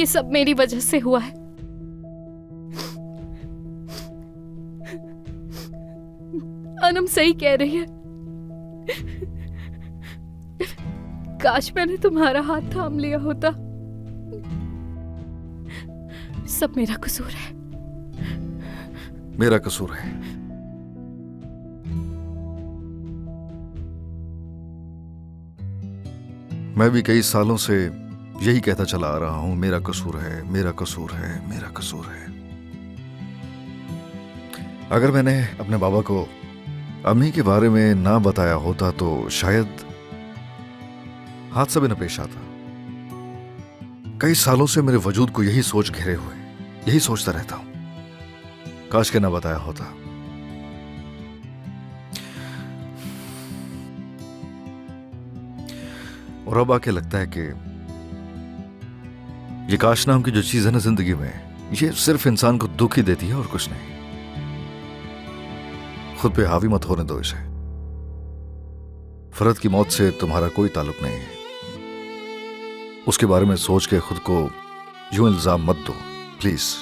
ये सब मेरी वजह से हुआ है। अनम सही कह रही है। काश मैंने तुम्हारा हाथ थाम लिया होता। सब मेरा कसूर है। मेरा कसूर है। मैं भी कई सालों से यही कहता चला आ रहा हूं, मेरा कसूर है, मेरा कसूर है, मेरा कसूर है। अगर मैंने अपने बाबा को अम्मी के बारे में ना बताया होता तो शायद हादसा भी न पेश आता। कई सालों से मेरे वजूद को यही सोच घेरे हुए, यही सोचता रहता हूं, काश के ना बताया होता। और अब आके लगता है कि ये काश नाम की जो चीज है ना जिंदगी में, ये सिर्फ इंसान को दुख ही देती है और कुछ नहीं। खुद पे हावी मत होने दो इसे। फरद की मौत से तुम्हारा कोई ताल्लुक नहीं है। उसके बारे में सोच के खुद को यूं इल्जाम मत दो प्लीज।